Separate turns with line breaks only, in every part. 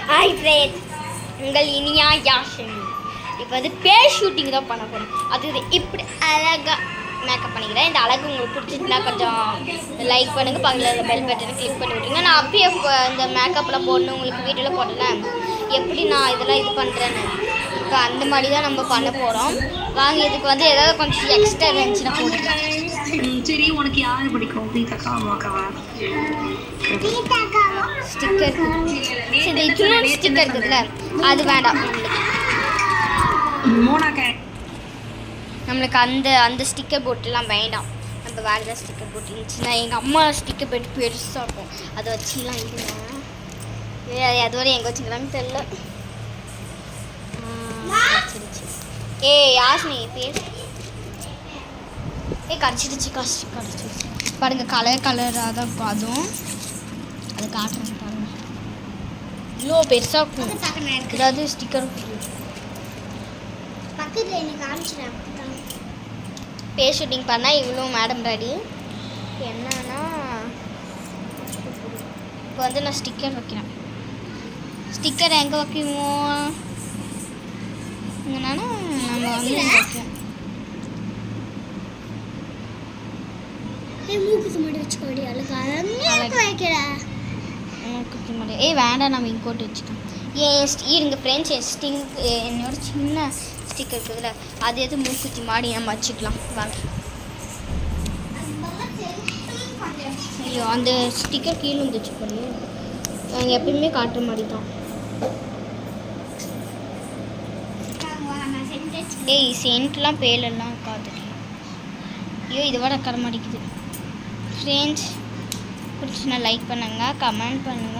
Hi friends, உங்கள் இனியா யாஷினி. இப்போ வந்து பேஸ் ஷூட்டிங் தான் பண்ண போகிறோம். அது இப்படி அழகாக மேக்கப் பண்ணிக்கிறேன். இந்த அழகு உங்களுக்கு பிடிச்சிட்டுனா கொஞ்சம் லைக் பண்ணுங்கள், பக்கத்தில் பெல் பட்டனை கிளிக் பண்ணி விட்ருங்க. நான் அப்பயே இந்த மேக்கப்லாம் போடணும் உங்களுக்கு வீடியோவில் போடலேன் எப்படி நான் இதெல்லாம் இது பண்ணுறேன்னு. இப்போ அந்த மாதிரி தான் நம்ம பண்ண போகிறோம். வாங்க, இதுக்கு வந்து ஏதாவது கொஞ்சம் எக்ஸ்ட்ரா இருந்துச்சுன்னா போட்டுக்கலாம்.
சரி, உனக்கு யாரு பிடிக்கும்? பீதாக்கா, அம்மாக்காவா?
ஸ்டிக்கர் சரி, இன்னொரு ஸ்டிக்கர் இருக்குதுல்ல, அது வேண்டாம் நம்மளுக்கு. அந்த ஸ்டிக்கர் போட்டுலாம் வேண்டாம். நம்ம வேறு ஏதாவது ஸ்டிக்கர் போட்டு இருந்துச்சுன்னா எங்கள் அம்மா ஸ்டிக்கர் போட்டு பெருசாக இருக்கும், அதை வச்சுலாம் இல்லைங்க. அதுவரை எங்கே வச்சுக்கலான்னு தெரில. யாஸ்னி பேசு. கடிச்சிடுச்சு பாருங்க, கலராக தான் இருக்கும். அதுவும் அதை காட்டுறேன் பாருங்க, இவ்வளோ பெருசாக இருக்கும். ஏதாவது ஸ்டிக்கர் பக்கத்தில் எனக்கு காமிச்சிடேன். பேஸ் ஷூட்டிங் பண்ணால் இவ்வளோ மேடம் ரெடி. என்னன்னா இப்போ வந்து நான் ஸ்டிக்கர் வைக்கிறேன். ஸ்டிக்கர் எங்கே வைக்குவோம்? என்னன்னா நம்ம வந்து வைக்கிறேன். மூக்குத்து மட்டும் வச்சுக்கோடி, அழகாக வைக்கிறேன். மூக்குத்து மட்டும் வேண்டாம், நம்ம இங்கோட்டு வச்சுக்கலாம். இருங்க ஃப்ரெண்ட்ஸ், என்னோட சின்ன ஸ்டிக்கர் இருக்குதுல்ல, அது எது மூக்குத்தி மாடி நம்ம வச்சுக்கலாம். வாங்க. ஐயோ, அந்த ஸ்டிக்கர் கீழே வந்துச்சு பாரு. நாங்கள் எப்பயுமே காட்டுற மாதிரி தான். சென்ட்லாம் பேலெல்லாம் இருக்காது. ஐயோ, இது வர கர மாட்டேங்குது. ஃப்ரெண்ட்ஸ், பிடிச்சுன்னா லைக் பண்ணுங்க, கமெண்ட் பண்ணுங்க.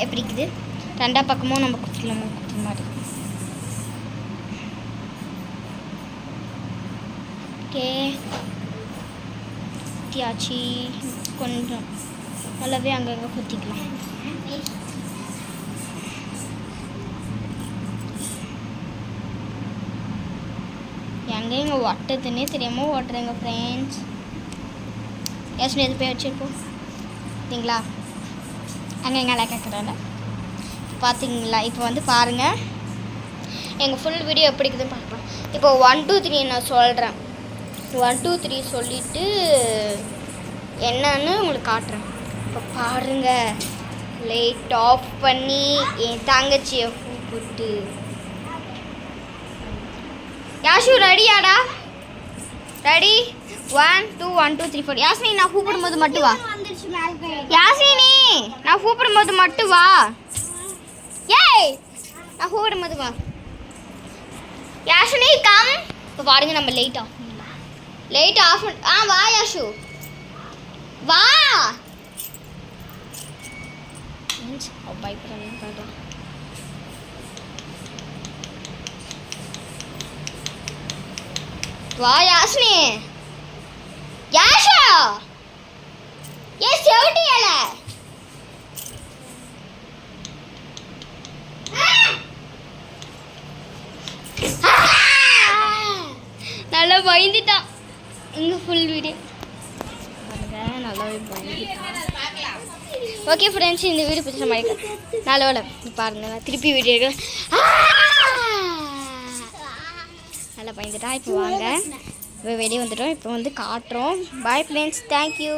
எப்படி இருக்குது? ரெண்டா பக்கமும் நம்ம குத்திக்கலாமா? குத்தி மாதிரி. ஓகே, குத்தியாச்சு. கொஞ்சம் நல்லாவே அங்கங்கே குத்திக்கலாம். எங்கே இங்கே ஒட்டுறதுன்னே தெரியாமல் ஓட்டுறேங்க ஃப்ரெண்ட்ஸ். ஏசுனே எது போய் வச்சுருப்போம் பார்த்தீங்களா? அங்கே எங்கே கேட்குறாங்க பார்த்தீங்களா? இப்போ வந்து பாருங்கள், எங்கள் ஃபுல் வீடியோ எப்படி இருக்குதுன்னு பார்க்கலாம். இப்போ 1 2 3 நான் சொல்கிறேன். 1 2 3 சொல்லிவிட்டு என்னன்னு உங்களுக்கு காட்டுறேன். இப்போ பாருங்கள், லைட் ஆஃப் பண்ணி என் தங்கச்சியை கூப்பிட்டு. யாஷு ரெடியாடா? ரெடி? 1 2 1 2 3 4. யாஸ்மினி, நான் கூப்பிடும்போது மட்டும் வா. யாஸ்மினி, நான் கூப்பிடும்போது மட்டும் வா. ஏய், நான் கூப்பிடும்போது வா. யாஸ்மினி கம். இப்போ பாருங்க, நம்ம லைட் ஆஃப் பண்ணலாம். லைட் ஆஃப் வா யாஷு, வா. பயப்படுறேன். வா யாஸ்னி. யாஷா, ஏ செவட்டியல. நல்லா பயந்துட்டான். இங்கே ஃபுல் வீடியோ நல்லாவே பயந்துட்டான். ஓகே ஃப்ரெண்ட்ஸ், இந்த வீடியோ பிடிச்ச மாதிரி நல்ல பாருங்க. திருப்பி வீடியோ நல்லா பயந்துட்டா. இப்போ வாங்க, இப்போ வெளியே வந்துட்டோம். இப்போ வந்து காட்டுறோம். Bye friends, thank you.